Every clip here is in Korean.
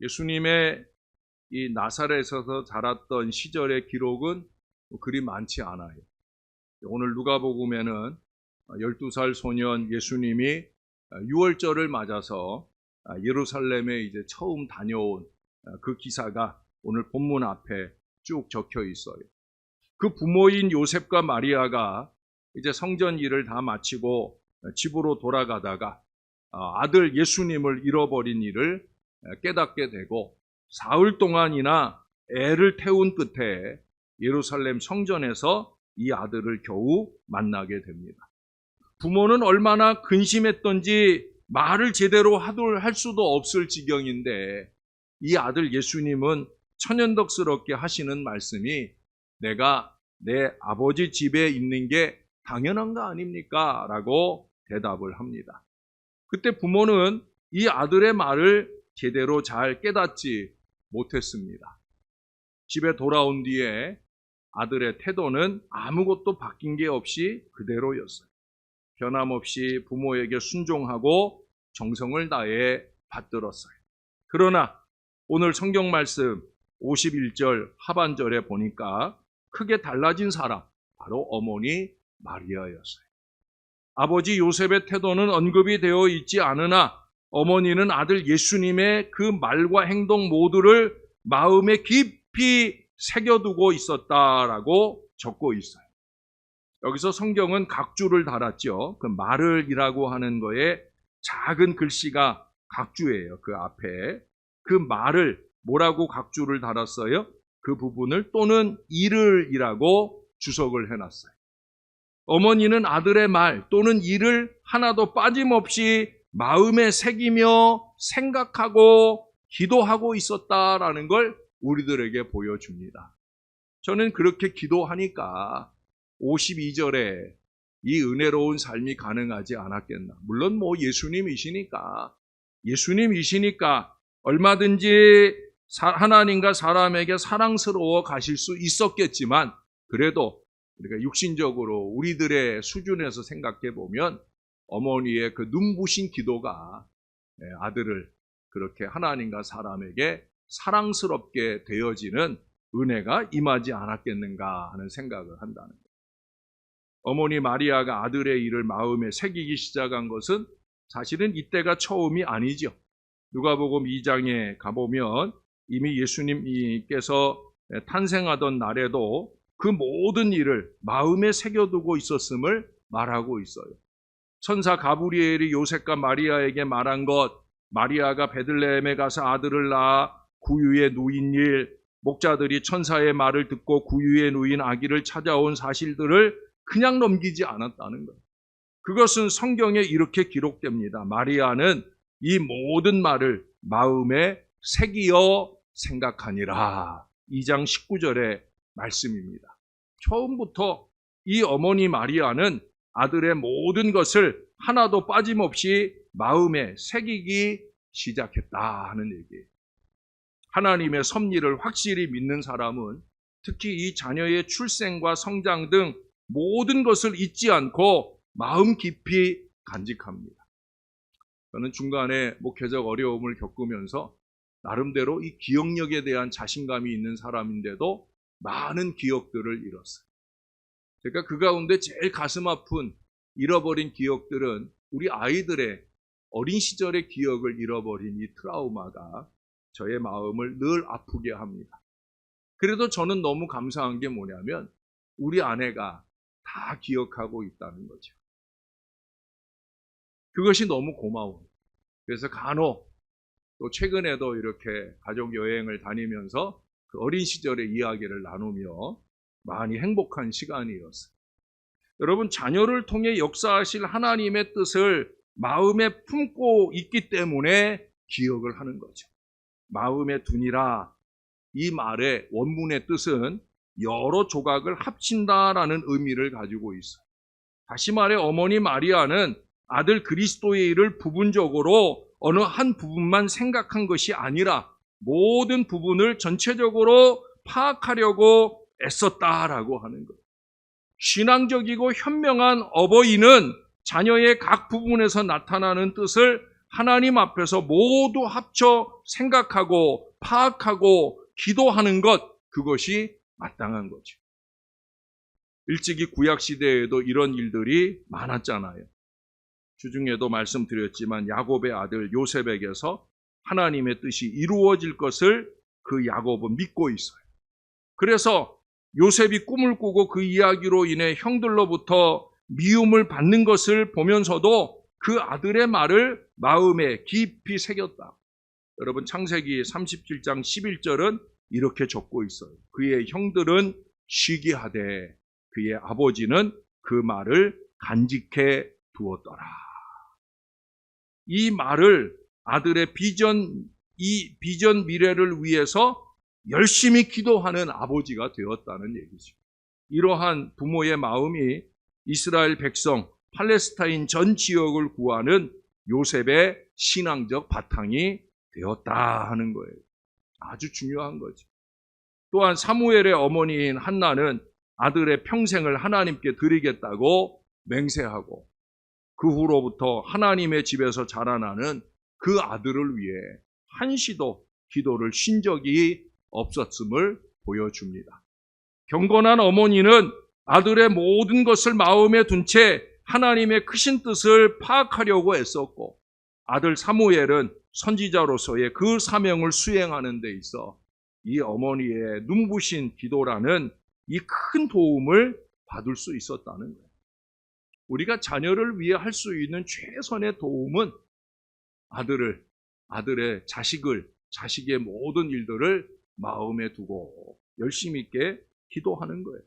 예수님의 이 나사렛에서 자랐던 시절의 기록은 그리 많지 않아요. 오늘 누가복음에는 12살 소년 예수님이 유월절을 맞아서 예루살렘에 이제 처음 다녀온 그 기사가 오늘 본문 앞에 쭉 적혀 있어요. 그 부모인 요셉과 마리아가 이제 성전 일을 다 마치고 집으로 돌아가다가 아들 예수님을 잃어버린 일을 깨닫게 되고 사흘 동안이나 애를 태운 끝에 예루살렘 성전에서 이 아들을 겨우 만나게 됩니다. 부모는 얼마나 근심했던지 말을 제대로 할 수도 없을 지경인데 이 아들 예수님은 천연덕스럽게 하시는 말씀이 내가 내 아버지 집에 있는 게 당연한 거 아닙니까? 라고 대답을 합니다. 그때 부모는 이 아들의 말을 제대로 잘 깨닫지 못했습니다. 집에 돌아온 뒤에 아들의 태도는 아무것도 바뀐 게 없이 그대로였어요. 변함없이 부모에게 순종하고 정성을 다해 받들었어요. 그러나 오늘 성경 말씀 51절 하반절에 보니까 크게 달라진 사람, 바로 어머니 마리아였어요. 아버지 요셉의 태도는 언급이 되어 있지 않으나 어머니는 아들 예수님의 그 말과 행동 모두를 마음에 깊이 새겨두고 있었다라고 적고 있어요. 여기서 성경은 각주를 달았죠. 그 말을이라고 하는 거에 작은 글씨가 각주예요. 그 앞에. 그 말을 뭐라고 각주를 달았어요? 그 부분을 또는 이를이라고 주석을 해놨어요. 어머니는 아들의 말 또는 이를 하나도 빠짐없이 마음에 새기며 생각하고 기도하고 있었다라는 걸 우리들에게 보여줍니다. 저는 그렇게 기도하니까 52절에 이 은혜로운 삶이 가능하지 않았겠나. 물론 예수님이시니까 얼마든지 하나님과 사람에게 사랑스러워 가실 수 있었겠지만 그래도 우리가 육신적으로 우리들의 수준에서 생각해 보면 어머니의 그 눈부신 기도가 아들을 그렇게 하나님과 사람에게 사랑스럽게 되어지는 은혜가 임하지 않았겠는가 하는 생각을 한다는 거예요. 어머니 마리아가 아들의 일을 마음에 새기기 시작한 것은 사실은 이때가 처음이 아니죠. 누가복음 2장에 가보면 이미 예수님께서 탄생하던 날에도 그 모든 일을 마음에 새겨두고 있었음을 말하고 있어요. 천사 가브리엘이 요셉과 마리아에게 말한 것, 마리아가 베들레헴에 가서 아들을 낳아 구유에 누인 일, 목자들이 천사의 말을 듣고 구유에 누인 아기를 찾아온 사실들을 그냥 넘기지 않았다는 거예요. 그것은 성경에 이렇게 기록됩니다. 마리아는 이 모든 말을 마음에 새기어 생각하니라. 2장 19절의 말씀입니다. 처음부터 이 어머니 마리아는 아들의 모든 것을 하나도 빠짐없이 마음에 새기기 시작했다 하는 얘기예요. 하나님의 섭리를 확실히 믿는 사람은 특히 이 자녀의 출생과 성장 등 모든 것을 잊지 않고 마음 깊이 간직합니다. 저는 중간에 목회적 어려움을 겪으면서 나름대로 이 기억력에 대한 자신감이 있는 사람인데도 많은 기억들을 잃었어요. 제가 그 가운데 제일 가슴 아픈 잃어버린 기억들은 우리 아이들의 어린 시절의 기억을 잃어버린 이 트라우마가 저의 마음을 늘 아프게 합니다. 그래도 저는 너무 감사한 게 뭐냐면 우리 아내가 다 기억하고 있다는 거죠. 그것이 너무 고마워요. 그래서 간혹 또 최근에도 이렇게 가족 여행을 다니면서 그 어린 시절의 이야기를 나누며 많이 행복한 시간이었어요. 여러분, 자녀를 통해 역사하실 하나님의 뜻을 마음에 품고 있기 때문에 기억을 하는 거죠. 마음에 두니라, 이 말의 원문의 뜻은 여러 조각을 합친다라는 의미를 가지고 있어요. 다시 말해 어머니 마리아는 아들 그리스도의 일을 부분적으로 어느 한 부분만 생각한 것이 아니라 모든 부분을 전체적으로 파악하려고 애썼다라고 하는 거예요. 신앙적이고 현명한 어버이는 자녀의 각 부분에서 나타나는 뜻을 하나님 앞에서 모두 합쳐 생각하고 파악하고 기도하는 것, 그것이 마땅한 거죠. 일찍이 구약 시대에도 이런 일들이 많았잖아요. 주중에도 말씀드렸지만 야곱의 아들 요셉에게서 하나님의 뜻이 이루어질 것을 그 야곱은 믿고 있어요. 그래서 요셉이 꿈을 꾸고 그 이야기로 인해 형들로부터 미움을 받는 것을 보면서도 그 아들의 말을 마음에 깊이 새겼다. 여러분, 창세기 37장 11절은 이렇게 적고 있어요. 그의 형들은 시기하되 그의 아버지는 그 말을 간직해 두었더라. 이 말을 아들의 이 비전 미래를 위해서 열심히 기도하는 아버지가 되었다는 얘기죠. 이러한 부모의 마음이 이스라엘 백성, 팔레스타인 전 지역을 구하는 요셉의 신앙적 바탕이 되었다 하는 거예요. 아주 중요한 거죠. 또한 사무엘의 어머니인 한나는 아들의 평생을 하나님께 드리겠다고 맹세하고 그 후로부터 하나님의 집에서 자라나는 그 아들을 위해 한시도 기도를 쉰 적이 없었음을 보여줍니다. 경건한 어머니는 아들의 모든 것을 마음에 둔 채 하나님의 크신 뜻을 파악하려고 애썼고, 아들 사무엘은 선지자로서의 그 사명을 수행하는 데 있어 이 어머니의 눈부신 기도라는 이 큰 도움을 받을 수 있었다는 거예요. 우리가 자녀를 위해 할 수 있는 최선의 도움은 자식의 모든 일들을 마음에 두고 열심히 있게 기도하는 거예요.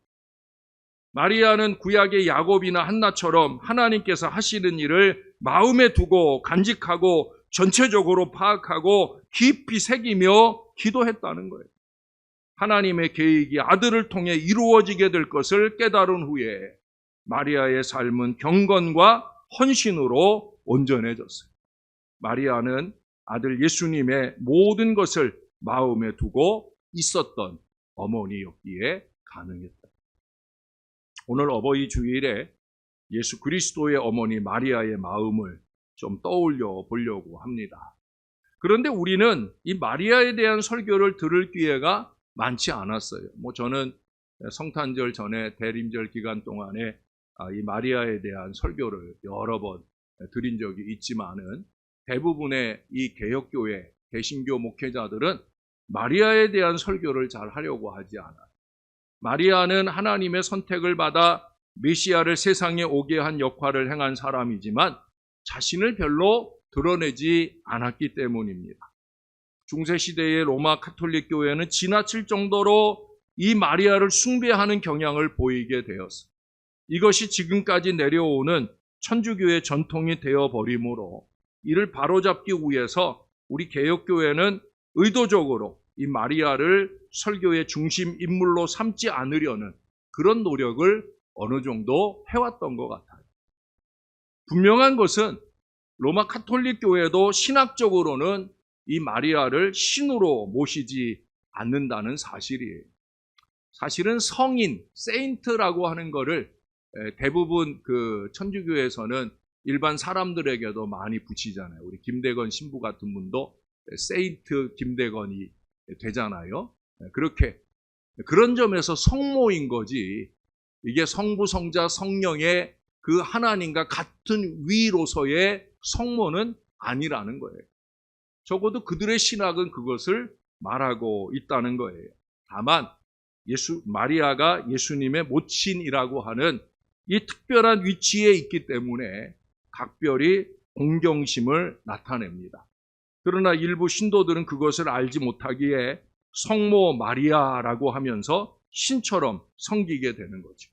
마리아는 구약의 야곱이나 한나처럼 하나님께서 하시는 일을 마음에 두고 간직하고 전체적으로 파악하고 깊이 새기며 기도했다는 거예요. 하나님의 계획이 아들을 통해 이루어지게 될 것을 깨달은 후에 마리아의 삶은 경건과 헌신으로 온전해졌어요. 마리아는 아들 예수님의 모든 것을 마음에 두고 있었던 어머니였기에 가능했다. 오늘 어버이 주일에 예수 그리스도의 어머니 마리아의 마음을 좀 떠올려 보려고 합니다. 그런데 우리는 이 마리아에 대한 설교를 들을 기회가 많지 않았어요. 저는 성탄절 전에 대림절 기간 동안에 이 마리아에 대한 설교를 여러 번 드린 적이 있지만은 대부분의 이 개혁교회, 개신교 목회자들은 마리아에 대한 설교를 잘 하려고 하지 않아요. 마리아는 하나님의 선택을 받아 메시아를 세상에 오게 한 역할을 행한 사람이지만 자신을 별로 드러내지 않았기 때문입니다. 중세시대의 로마 카톨릭 교회는 지나칠 정도로 이 마리아를 숭배하는 경향을 보이게 되었습니다. 이것이 지금까지 내려오는 천주교의 전통이 되어버리므로 이를 바로잡기 위해서 우리 개혁교회는 의도적으로 이 마리아를 설교의 중심 인물로 삼지 않으려는 그런 노력을 어느 정도 해왔던 것 같아요. 분명한 것은 로마 카톨릭 교회도 신학적으로는 이 마리아를 신으로 모시지 않는다는 사실이에요. 사실은 성인, 세인트라고 하는 거를 대부분 그 천주교에서는 일반 사람들에게도 많이 붙이잖아요. 우리 김대건 신부 같은 분도 세인트 김대건이 되잖아요. 그렇게 그런 점에서 성모인 거지, 이게 성부, 성자, 성령의 그 하나님과 같은 위로서의 성모는 아니라는 거예요. 적어도 그들의 신학은 그것을 말하고 있다는 거예요. 다만 마리아가 예수님의 모친이라고 하는 이 특별한 위치에 있기 때문에 각별히 공경심을 나타냅니다. 그러나 일부 신도들은 그것을 알지 못하기에 성모 마리아라고 하면서 신처럼 섬기게 되는 거죠.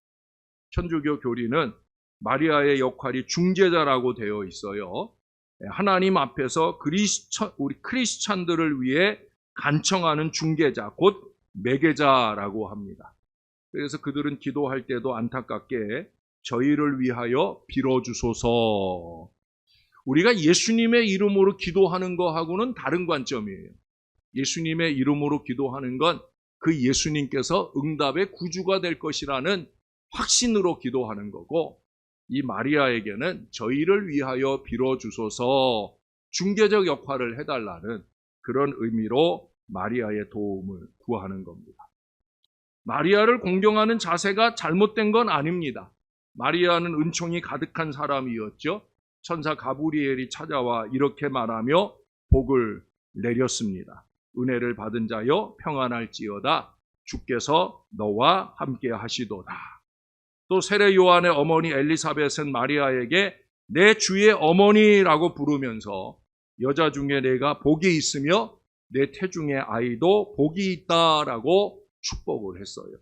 천주교 교리는 마리아의 역할이 중재자라고 되어 있어요. 하나님 앞에서 우리 크리스찬들을 위해 간청하는 중개자, 곧 매개자라고 합니다. 그래서 그들은 기도할 때도 안타깝게 저희를 위하여 빌어주소서. 우리가 예수님의 이름으로 기도하는 거하고는 다른 관점이에요. 예수님의 이름으로 기도하는 건 그 예수님께서 응답의 구주가 될 것이라는 확신으로 기도하는 거고, 이 마리아에게는 저희를 위하여 빌어주소서, 중개적 역할을 해달라는 그런 의미로 마리아의 도움을 구하는 겁니다. 마리아를 공경하는 자세가 잘못된 건 아닙니다. 마리아는 은총이 가득한 사람이었죠. 천사 가브리엘이 찾아와 이렇게 말하며 복을 내렸습니다. 은혜를 받은 자여 평안할지어다. 주께서 너와 함께 하시도다. 또 세례 요한의 어머니 엘리사벳은 마리아에게 내 주의 어머니라고 부르면서 여자 중에 내가 복이 있으며 내 태중의 아이도 복이 있다라고 축복을 했어요.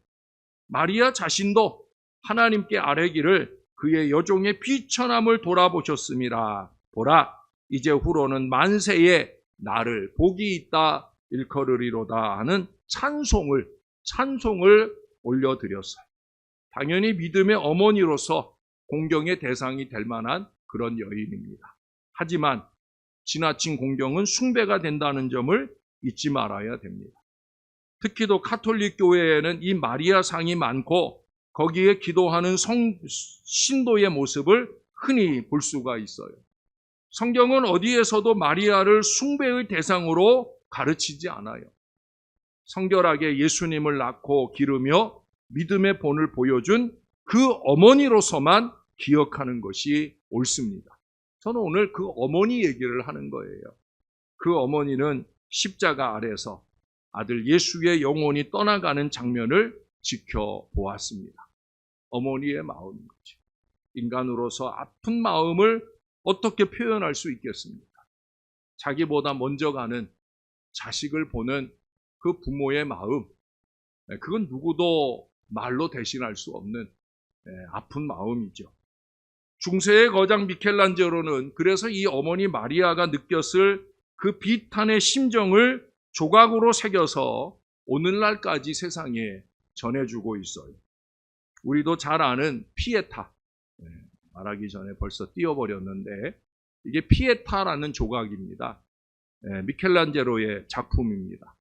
마리아 자신도 하나님께 아뢰기를 그의 여종의 비천함을 돌아보셨음이라. 보라, 이제 후로는 만세에 나를 복이 있다 일컬으리로다 하는 찬송을 올려드렸어요. 당연히 믿음의 어머니로서 공경의 대상이 될 만한 그런 여인입니다. 하지만 지나친 공경은 숭배가 된다는 점을 잊지 말아야 됩니다. 특히도 카톨릭 교회에는 이 마리아 상이 많고 거기에 기도하는 신도의 모습을 흔히 볼 수가 있어요. 성경은 어디에서도 마리아를 숭배의 대상으로 가르치지 않아요. 성결하게 예수님을 낳고 기르며 믿음의 본을 보여준 그 어머니로서만 기억하는 것이 옳습니다. 저는 오늘 그 어머니 얘기를 하는 거예요. 그 어머니는 십자가 아래서 아들 예수의 영혼이 떠나가는 장면을 지켜보았습니다. 어머니의 마음이죠. 인간으로서 아픈 마음을 어떻게 표현할 수 있겠습니까? 자기보다 먼저 가는 자식을 보는 그 부모의 마음, 그건 누구도 말로 대신할 수 없는 아픈 마음이죠. 중세의 거장 미켈란젤로는 그래서 이 어머니 마리아가 느꼈을 그 비탄의 심정을 조각으로 새겨서 오늘날까지 세상에 전해주고 있어요. 우리도 잘 아는 피에타, 말하기 전에 벌써 띄워버렸는데 이게 피에타라는 조각입니다. 미켈란젤로의 작품입니다.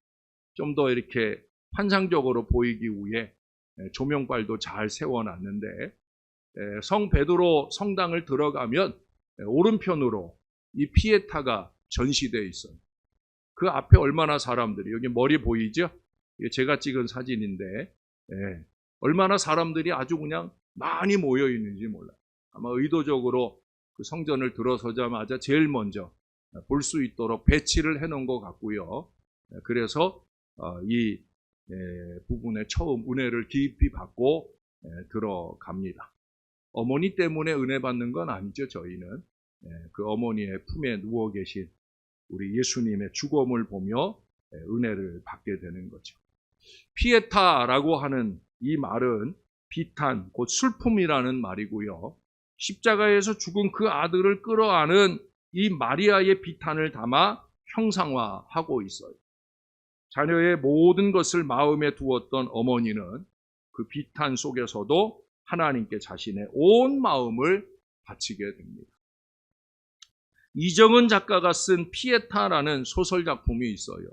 좀 더 이렇게 환상적으로 보이기 위해 조명빨도 잘 세워놨는데 성 베드로 성당을 들어가면 오른편으로 이 피에타가 전시되어 있어요. 그 앞에 얼마나 사람들이, 여기 머리 보이죠? 이게 제가 찍은 사진인데 얼마나 사람들이 아주 그냥 많이 모여 있는지 몰라요. 아마 의도적으로 그 성전을 들어서자마자 제일 먼저 볼 수 있도록 배치를 해놓은 것 같고요. 그래서 이 부분에 처음 은혜를 깊이 받고 들어갑니다. 어머니 때문에 은혜 받는 건 아니죠. 저희는 그 어머니의 품에 누워 계신 우리 예수님의 죽음을 보며 은혜를 받게 되는 거죠. 피에타라고 하는 이 말은 비탄, 곧 슬픔이라는 말이고요. 십자가에서 죽은 그 아들을 끌어안은 이 마리아의 비탄을 담아 형상화하고 있어요. 자녀의 모든 것을 마음에 두었던 어머니는 그 비탄 속에서도 하나님께 자신의 온 마음을 바치게 됩니다. 이정은 작가가 쓴 피에타라는 소설 작품이 있어요.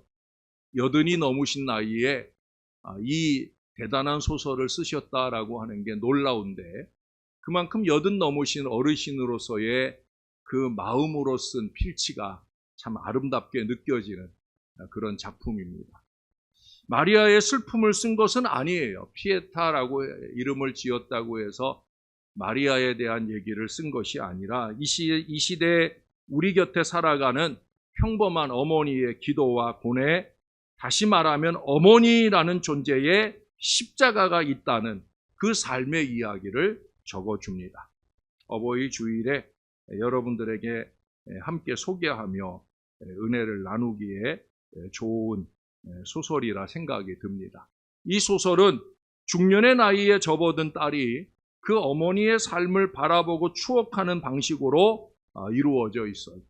80이 넘으신 나이에 이 대단한 소설을 쓰셨다라고 하는 게 놀라운데 그만큼 80 넘으신 어르신으로서의 그 마음으로 쓴 필치가 참 아름답게 느껴지는 그런 작품입니다. 마리아의 슬픔을 쓴 것은 아니에요. 피에타라고 이름을 지었다고 해서 마리아에 대한 얘기를 쓴 것이 아니라 이 시대에 우리 곁에 살아가는 평범한 어머니의 기도와 고뇌, 다시 말하면 어머니라는 존재에 십자가가 있다는 그 삶의 이야기를 적어줍니다. 어버이 주일에 여러분들에게 함께 소개하며 은혜를 나누기에 좋은 소설이라 생각이 듭니다. 이 소설은 중년의 나이에 접어든 딸이 그 어머니의 삶을 바라보고 추억하는 방식으로 이루어져 있어요.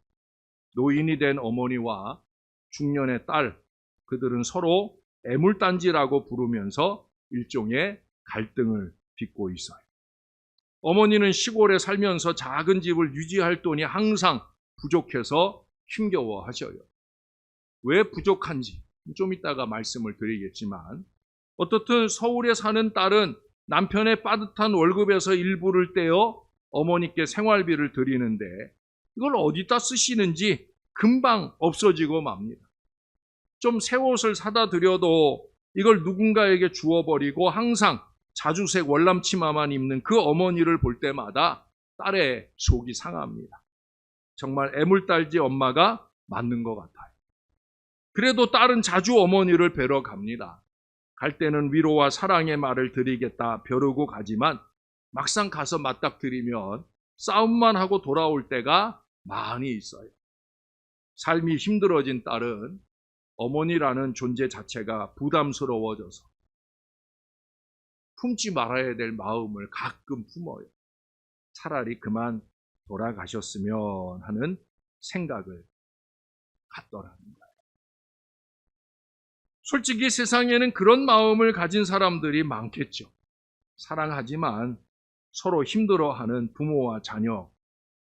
노인이 된 어머니와 중년의 딸, 그들은 서로 애물단지라고 부르면서 일종의 갈등을 빚고 있어요. 어머니는 시골에 살면서 작은 집을 유지할 돈이 항상 부족해서 힘겨워하셔요. 왜 부족한지 좀 이따가 말씀을 드리겠지만 어떻든 서울에 사는 딸은 남편의 빠듯한 월급에서 일부를 떼어 어머니께 생활비를 드리는데 이걸 어디다 쓰시는지 금방 없어지고 맙니다. 좀 새 옷을 사다 드려도 이걸 누군가에게 주워버리고 항상 자주색 월남치마만 입는 그 어머니를 볼 때마다 딸의 속이 상합니다. 정말 애물딸지 엄마가 맞는 것 같아요. 그래도 딸은 자주 어머니를 뵈러 갑니다. 갈 때는 위로와 사랑의 말을 드리겠다 벼르고 가지만 막상 가서 맞닥뜨리면 싸움만 하고 돌아올 때가 많이 있어요. 삶이 힘들어진 딸은 어머니라는 존재 자체가 부담스러워져서 품지 말아야 될 마음을 가끔 품어요. 차라리 그만 돌아가셨으면 하는 생각을 갖더라는 거예요. 솔직히 세상에는 그런 마음을 가진 사람들이 많겠죠. 사랑하지만 서로 힘들어하는 부모와 자녀,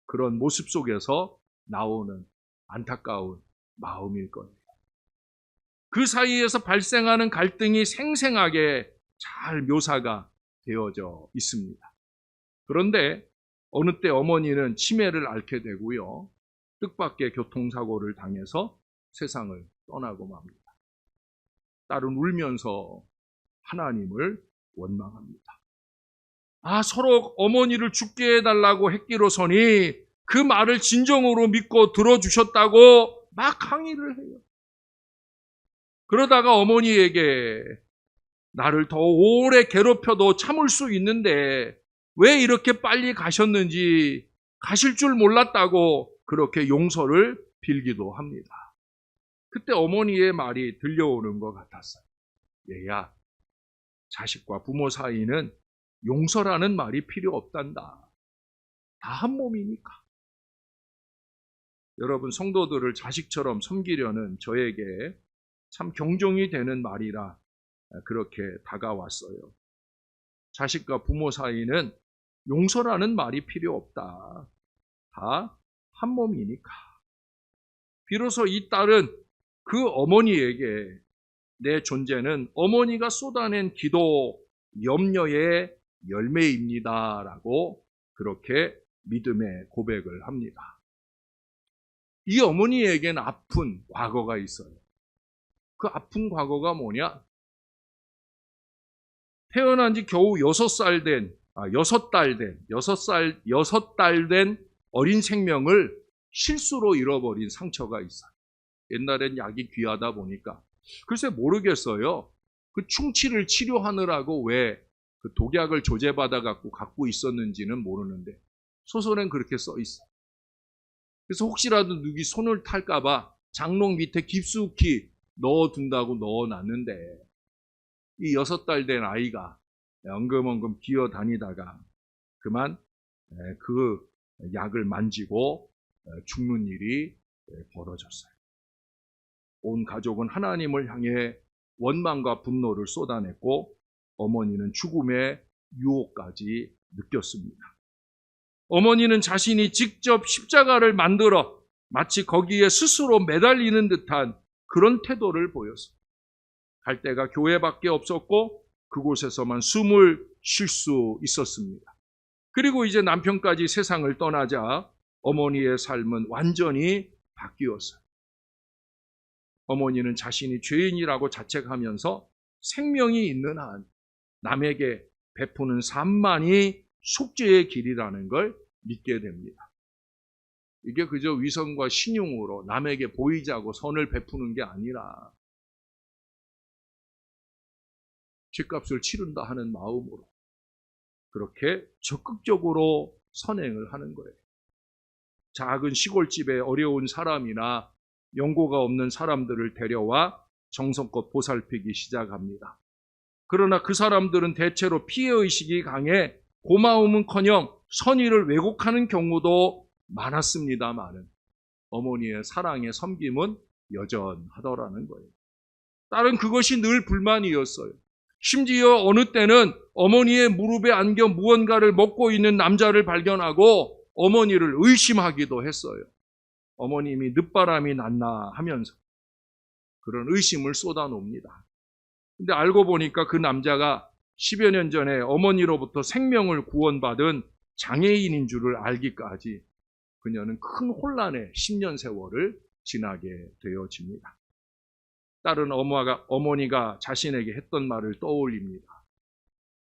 그런 모습 속에서 나오는 안타까운 마음일 거예요. 그 사이에서 발생하는 갈등이 생생하게 잘 묘사가 되어져 있습니다. 그런데 어느 때 어머니는 치매를 앓게 되고요. 뜻밖의 교통사고를 당해서 세상을 떠나고 맙니다. 딸은 울면서 하나님을 원망합니다. 서로 어머니를 죽게 해달라고 했기로서니 그 말을 진정으로 믿고 들어주셨다고 막 항의를 해요. 그러다가 어머니에게 나를 더 오래 괴롭혀도 참을 수 있는데 왜 이렇게 빨리 가셨는지 가실 줄 몰랐다고 그렇게 용서를 빌기도 합니다. 그때 어머니의 말이 들려오는 것 같았어요. 얘야, 자식과 부모 사이는 용서라는 말이 필요 없단다. 다 한 몸이니까. 여러분, 성도들을 자식처럼 섬기려는 저에게 참 경종이 되는 말이라 그렇게 다가왔어요. 자식과 부모 사이는 용서라는 말이 필요 없다. 다 한 몸이니까. 비로소 이 딸은 그 어머니에게 내 존재는 어머니가 쏟아낸 기도, 염려의 열매입니다. 라고 그렇게 믿음의 고백을 합니다. 이 어머니에게는 아픈 과거가 있어요. 그 아픈 과거가 뭐냐? 태어난 지 겨우 6달 된 어린 생명을 실수로 잃어버린 상처가 있어요. 옛날엔 약이 귀하다 보니까. 글쎄 모르겠어요. 그 충치를 치료하느라고 왜 그 독약을 조제받아 갖고 있었는지는 모르는데 소설엔 그렇게 써 있어요. 그래서 혹시라도 누구 손을 탈까봐 장롱 밑에 깊숙이 넣어둔다고 넣어놨는데 이 6달 된 아이가 엉금엉금 기어다니다가 그만 그 약을 만지고 죽는 일이 벌어졌어요. 온 가족은 하나님을 향해 원망과 분노를 쏟아냈고 어머니는 죽음의 유혹까지 느꼈습니다. 어머니는 자신이 직접 십자가를 만들어 마치 거기에 스스로 매달리는 듯한 그런 태도를 보였어요. 갈 데가 교회밖에 없었고 그곳에서만 숨을 쉴 수 있었습니다. 그리고 이제 남편까지 세상을 떠나자 어머니의 삶은 완전히 바뀌었어요. 어머니는 자신이 죄인이라고 자책하면서 생명이 있는 한 남에게 베푸는 삶만이 속죄의 길이라는 걸 믿게 됩니다. 이게 그저 위선과 신용으로 남에게 보이자고 선을 베푸는 게 아니라 죗값을 치른다 하는 마음으로 그렇게 적극적으로 선행을 하는 거예요. 작은 시골집에 어려운 사람이나 연고가 없는 사람들을 데려와 정성껏 보살피기 시작합니다. 그러나 그 사람들은 대체로 피해의식이 강해 고마움은커녕 선의를 왜곡하는 경우도 많았습니다마는 어머니의 사랑의 섬김은 여전하더라는 거예요. 딸은 그것이 늘 불만이었어요. 심지어 어느 때는 어머니의 무릎에 안겨 무언가를 먹고 있는 남자를 발견하고 어머니를 의심하기도 했어요. 어머님이 늦바람이 났나 하면서 그런 의심을 쏟아놉니다. 근데 알고 보니까 그 남자가 10여 년 전에 어머니로부터 생명을 구원받은 장애인인 줄을 알기까지 그녀는 큰 혼란의 10년 세월을 지나게 되어집니다. 딸은 어머니가 자신에게 했던 말을 떠올립니다.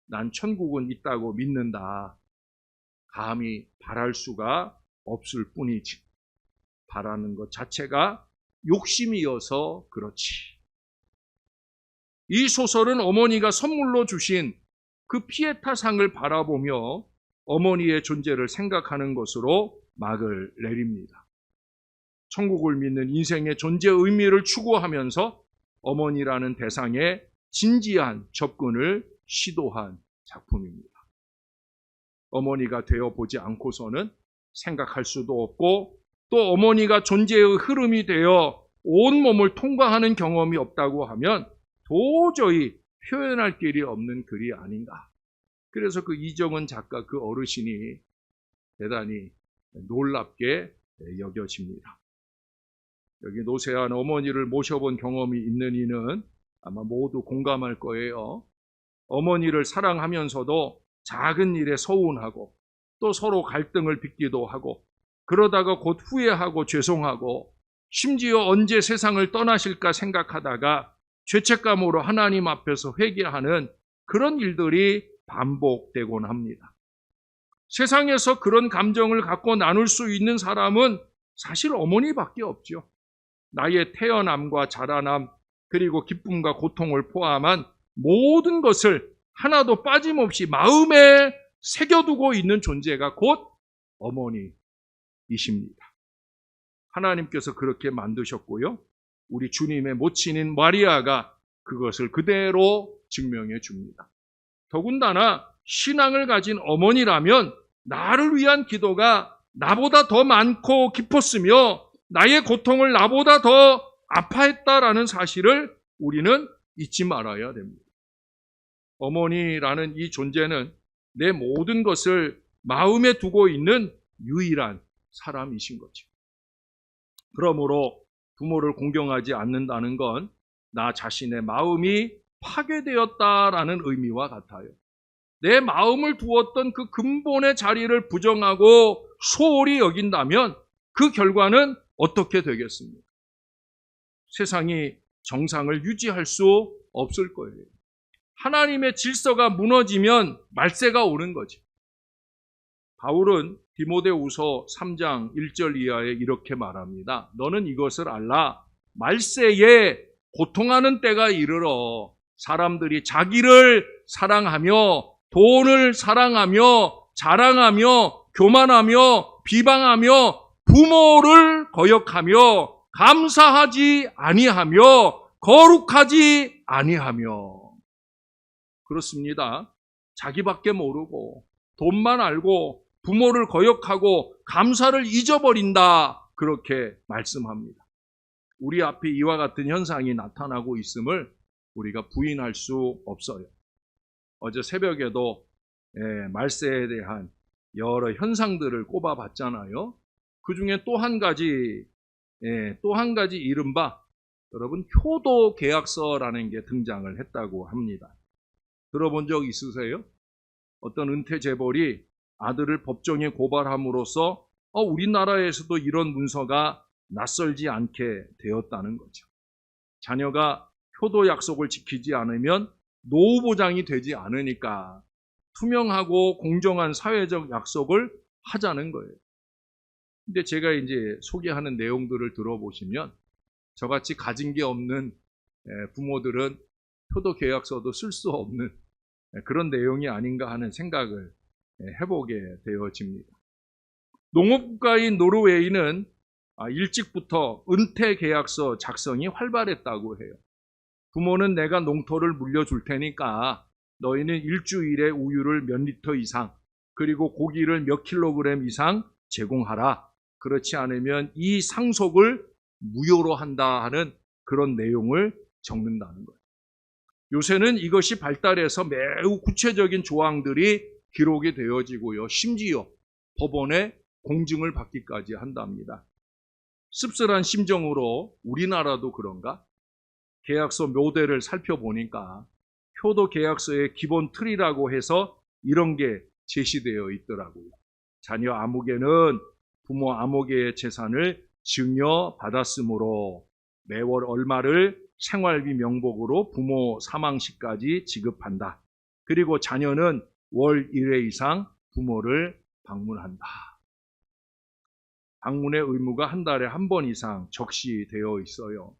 난 천국은 있다고 믿는다. 감히 바랄 수가 없을 뿐이지. 바라는 것 자체가 욕심이어서 그렇지. 이 소설은 어머니가 선물로 주신 그 피에타상을 바라보며 어머니의 존재를 생각하는 것으로 막을 내립니다. 천국을 믿는 인생의 존재 의미를 추구하면서 어머니라는 대상에 진지한 접근을 시도한 작품입니다. 어머니가 되어보지 않고서는 생각할 수도 없고 또 어머니가 존재의 흐름이 되어 온몸을 통과하는 경험이 없다고 하면 도저히 표현할 길이 없는 글이 아닌가. 그래서 그 이정은 작가 그 어르신이 대단히 놀랍게 여겨집니다. 여기 노쇠한 어머니를 모셔본 경험이 있는 이는 아마 모두 공감할 거예요. 어머니를 사랑하면서도 작은 일에 서운하고 또 서로 갈등을 빚기도 하고 그러다가 곧 후회하고 죄송하고 심지어 언제 세상을 떠나실까 생각하다가 죄책감으로 하나님 앞에서 회개하는 그런 일들이 반복되곤 합니다. 세상에서 그런 감정을 갖고 나눌 수 있는 사람은 사실 어머니밖에 없죠. 나의 태어남과 자라남 그리고 기쁨과 고통을 포함한 모든 것을 하나도 빠짐없이 마음에 새겨두고 있는 존재가 곧 어머니이십니다. 하나님께서 그렇게 만드셨고요. 우리 주님의 모친인 마리아가 그것을 그대로 증명해 줍니다. 더군다나 신앙을 가진 어머니라면 나를 위한 기도가 나보다 더 많고 깊었으며 나의 고통을 나보다 더 아파했다라는 사실을 우리는 잊지 말아야 됩니다. 어머니라는 이 존재는 내 모든 것을 마음에 두고 있는 유일한 사람이신 거죠. 그러므로 부모를 공경하지 않는다는 건 나 자신의 마음이 파괴되었다라는 의미와 같아요. 내 마음을 두었던 그 근본의 자리를 부정하고 소홀히 여긴다면 그 결과는 어떻게 되겠습니까? 세상이 정상을 유지할 수 없을 거예요. 하나님의 질서가 무너지면 말세가 오는 거죠. 바울은 디모데후서 3장 1절 이하에 이렇게 말합니다. 너는 이것을 알라. 말세에 고통하는 때가 이르러 사람들이 자기를 사랑하며 돈을 사랑하며 자랑하며 교만하며 비방하며 부모를 거역하며 감사하지 아니하며 거룩하지 아니하며. 그렇습니다. 자기밖에 모르고 돈만 알고 부모를 거역하고 감사를 잊어버린다. 그렇게 말씀합니다. 우리 앞에 이와 같은 현상이 나타나고 있음을 우리가 부인할 수 없어요. 어제 새벽에도 말세에 대한 여러 현상들을 꼽아봤잖아요. 그 중에 또 한 가지 이른바 여러분 효도 계약서라는 게 등장을 했다고 합니다. 들어본 적 있으세요? 어떤 은퇴 재벌이 아들을 법정에 고발함으로써 우리나라에서도 이런 문서가 낯설지 않게 되었다는 거죠. 자녀가 효도 약속을 지키지 않으면 노후 보장이 되지 않으니까 투명하고 공정한 사회적 약속을 하자는 거예요. 근데 제가 이제 소개하는 내용들을 들어보시면 저같이 가진 게 없는 부모들은 효도 계약서도 쓸 수 없는 그런 내용이 아닌가 하는 생각을 해보게 되어집니다. 농업국가인 노르웨이는 일찍부터 은퇴 계약서 작성이 활발했다고 해요. 부모는 내가 농토를 물려줄 테니까 너희는 일주일에 우유를 몇 리터 이상 그리고 고기를 몇 킬로그램 이상 제공하라. 그렇지 않으면 이 상속을 무효로 한다 하는 그런 내용을 적는다는 거예요. 요새는 이것이 발달해서 매우 구체적인 조항들이 기록이 되어지고요. 심지어 법원에 공증을 받기까지 한답니다. 씁쓸한 심정으로 우리나라도 그런가? 계약서 묘대를 살펴보니까 효도 계약서의 기본 틀이라고 해서 이런 게 제시되어 있더라고요. 자녀 아무개는 부모 아무개의 재산을 증여 받았으므로 매월 얼마를 생활비 명목으로 부모 사망시까지 지급한다. 그리고 자녀는 월 1회 이상 부모를 방문한다. 방문의 의무가 한 달에 한 번 이상 적시되어 있어요.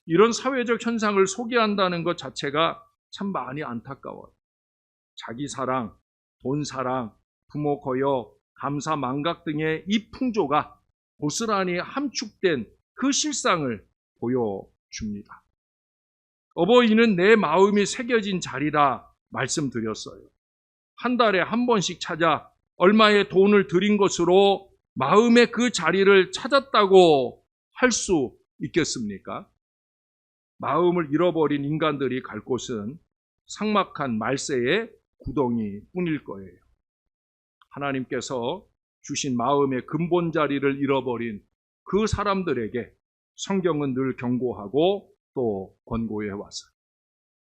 이런 사회적 현상을 소개한다는 것 자체가 참 많이 안타까워요. 자기 사랑, 돈 사랑, 부모 거역, 감사 망각 등의 이 풍조가 고스란히 함축된 그 실상을 보여줍니다. 어버이는 내 마음이 새겨진 자리라 말씀드렸어요. 한 달에 한 번씩 찾아 얼마의 돈을 들인 것으로 마음의 그 자리를 찾았다고 할 수 있겠습니까? 마음을 잃어버린 인간들이 갈 곳은 삭막한 말세의 구덩이 뿐일 거예요. 하나님께서 주신 마음의 근본 자리를 잃어버린 그 사람들에게 성경은 늘 경고하고 또 권고해 왔어요.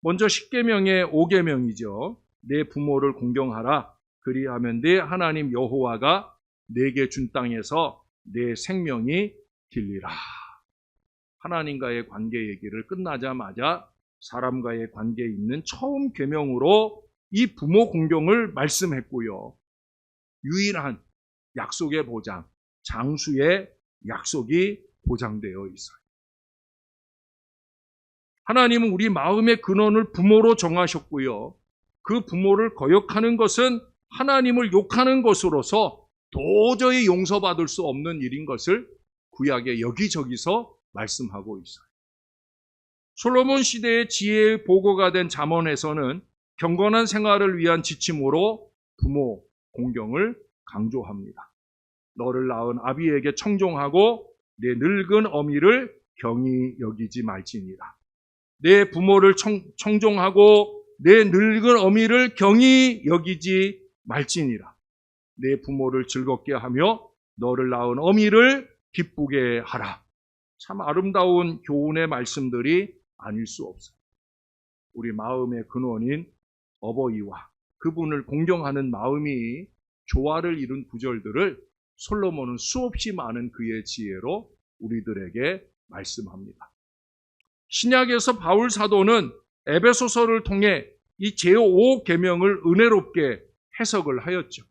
먼저 10계명의 5계명이죠. 내 부모를 공경하라. 그리하면 내 하나님 여호와가 내게 준 땅에서 내 생명이 길리라. 하나님과의 관계 얘기를 끝나자마자 사람과의 관계에 있는 처음 계명으로 이 부모 공경을 말씀했고요. 유일한 약속의 보장, 장수의 약속이 보장되어 있어요. 하나님은 우리 마음의 근원을 부모로 정하셨고요. 그 부모를 거역하는 것은 하나님을 욕하는 것으로서 도저히 용서받을 수 없는 일인 것을 구약의 여기저기서 말씀하고 있어요. 솔로몬 시대의 지혜의 보고가 된 잠언에서는 경건한 생활을 위한 지침으로 부모 공경을 강조합니다. 너를 낳은 아비에게 청종하고 내 늙은 어미를 경히 여기지 말지니라. 내 부모를 청종하고 내 늙은 어미를 경히 여기지 말지니라. 내 부모를 즐겁게 하며 너를 낳은 어미를 기쁘게 하라. 참 아름다운 교훈의 말씀들이 아닐 수 없어요. 우리 마음의 근원인 어버이와 그분을 공경하는 마음이 조화를 이룬 구절들을 솔로몬은 수없이 많은 그의 지혜로 우리들에게 말씀합니다. 신약에서 바울 사도는 에베소서를 통해 이 제5계명을 은혜롭게 해석을 하였죠.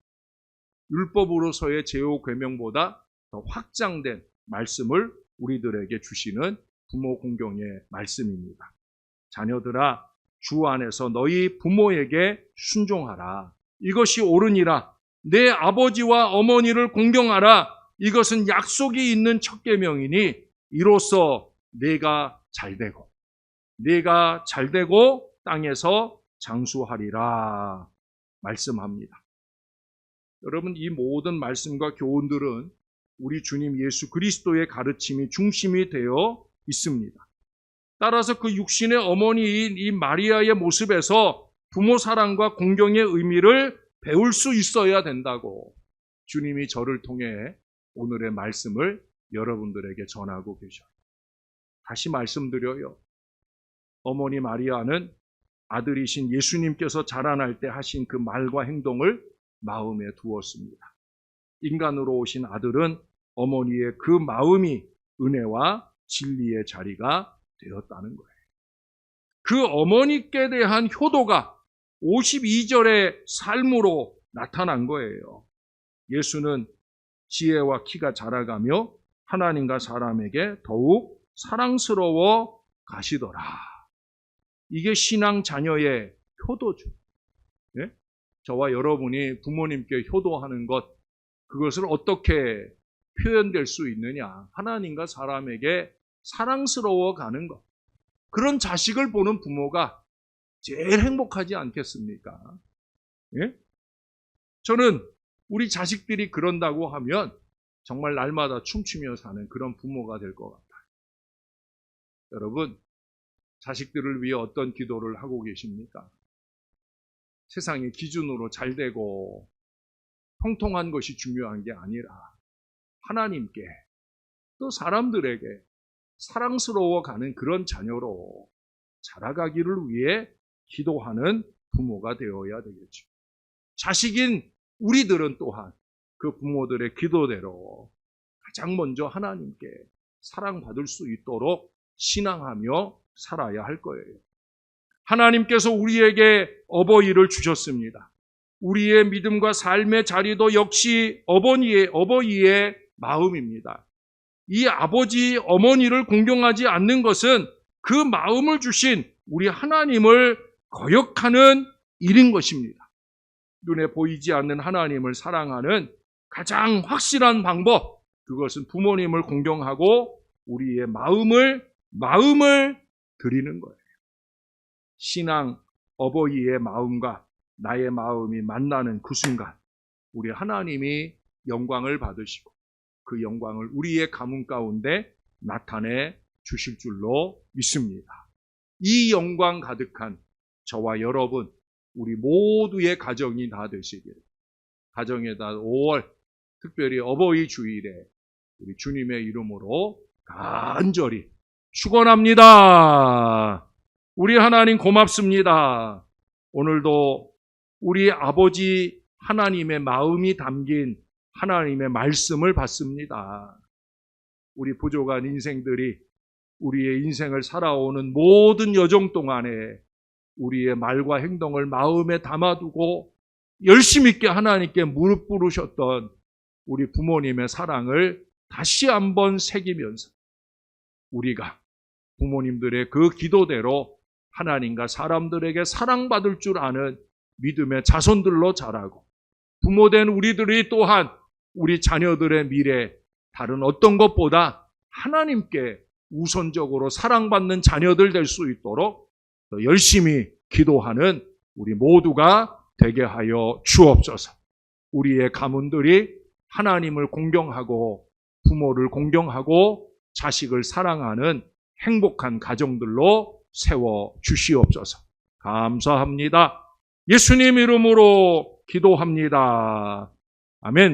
율법으로서의 제5계명보다 더 확장된 말씀을 우리들에게 주시는 부모 공경의 말씀입니다. 자녀들아, 주 안에서 너희 부모에게 순종하라. 이것이 옳으니라. 내 아버지와 어머니를 공경하라. 이것은 약속이 있는 첫 계명이니 이로써 내가 잘되고 땅에서 장수하리라 말씀합니다. 여러분, 이 모든 말씀과 교훈들은 우리 주님 예수 그리스도의 가르침이 중심이 되어 있습니다. 따라서 그 육신의 어머니인 이 마리아의 모습에서 부모 사랑과 공경의 의미를 배울 수 있어야 된다고 주님이 저를 통해 오늘의 말씀을 여러분들에게 전하고 계셔요. 다시 말씀드려요. 어머니 마리아는 아들이신 예수님께서 자라날 때 하신 그 말과 행동을 마음에 두었습니다. 인간으로 오신 아들은 어머니의 그 마음이 은혜와 진리의 자리가 되었다는 거예요. 그 어머니께 대한 효도가 52절의 삶으로 나타난 거예요. 예수는 지혜와 키가 자라가며 하나님과 사람에게 더욱 사랑스러워 가시더라. 이게 신앙 자녀의 효도죠. 네? 저와 여러분이 부모님께 효도하는 것, 그것을 어떻게 표현될 수 있느냐? 하나님과 사람에게 사랑스러워 가는 것. 그런 자식을 보는 부모가 제일 행복하지 않겠습니까? 예? 저는 우리 자식들이 그런다고 하면 정말 날마다 춤추며 사는 그런 부모가 될 것 같아요. 여러분, 자식들을 위해 어떤 기도를 하고 계십니까? 세상의 기준으로 잘되고 통통한 것이 중요한 게 아니라 하나님께 또 사람들에게 사랑스러워 가는 그런 자녀로 자라가기를 위해 기도하는 부모가 되어야 되겠죠. 자식인 우리들은 또한 그 부모들의 기도대로 가장 먼저 하나님께 사랑받을 수 있도록 신앙하며 살아야 할 거예요. 하나님께서 우리에게 어버이를 주셨습니다. 우리의 믿음과 삶의 자리도 역시 어버이의 마음입니다. 이 아버지, 어머니를 공경하지 않는 것은 그 마음을 주신 우리 하나님을 거역하는 일인 것입니다. 눈에 보이지 않는 하나님을 사랑하는 가장 확실한 방법, 그것은 부모님을 공경하고 우리의 마음을 드리는 거예요. 신앙, 어버이의 마음과 나의 마음이 만나는 그 순간 우리 하나님이 영광을 받으시고 그 영광을 우리의 가문 가운데 나타내 주실 줄로 믿습니다. 이 영광 가득한 저와 여러분, 우리 모두의 가정이 다 되시기를, 가정에다 5월 특별히 어버이 주일에 우리 주님의 이름으로 간절히 축원합니다. 우리 하나님 고맙습니다. 오늘도 우리 아버지 하나님의 마음이 담긴 하나님의 말씀을 받습니다. 우리 부족한 인생들이 우리의 인생을 살아오는 모든 여정 동안에 우리의 말과 행동을 마음에 담아두고 열심 있게 하나님께 무릎 꿇으셨던 우리 부모님의 사랑을 다시 한번 새기면서 우리가 부모님들의 그 기도대로 하나님과 사람들에게 사랑받을 줄 아는 믿음의 자손들로 자라고 부모된 우리들이 또한 우리 자녀들의 미래 다른 어떤 것보다 하나님께 우선적으로 사랑받는 자녀들 될 수 있도록 더 열심히 기도하는 우리 모두가 되게 하여 주옵소서. 우리의 가문들이 하나님을 공경하고 부모를 공경하고 자식을 사랑하는 행복한 가정들로 세워 주시옵소서. 감사합니다. 예수님 이름으로 기도합니다. 아멘.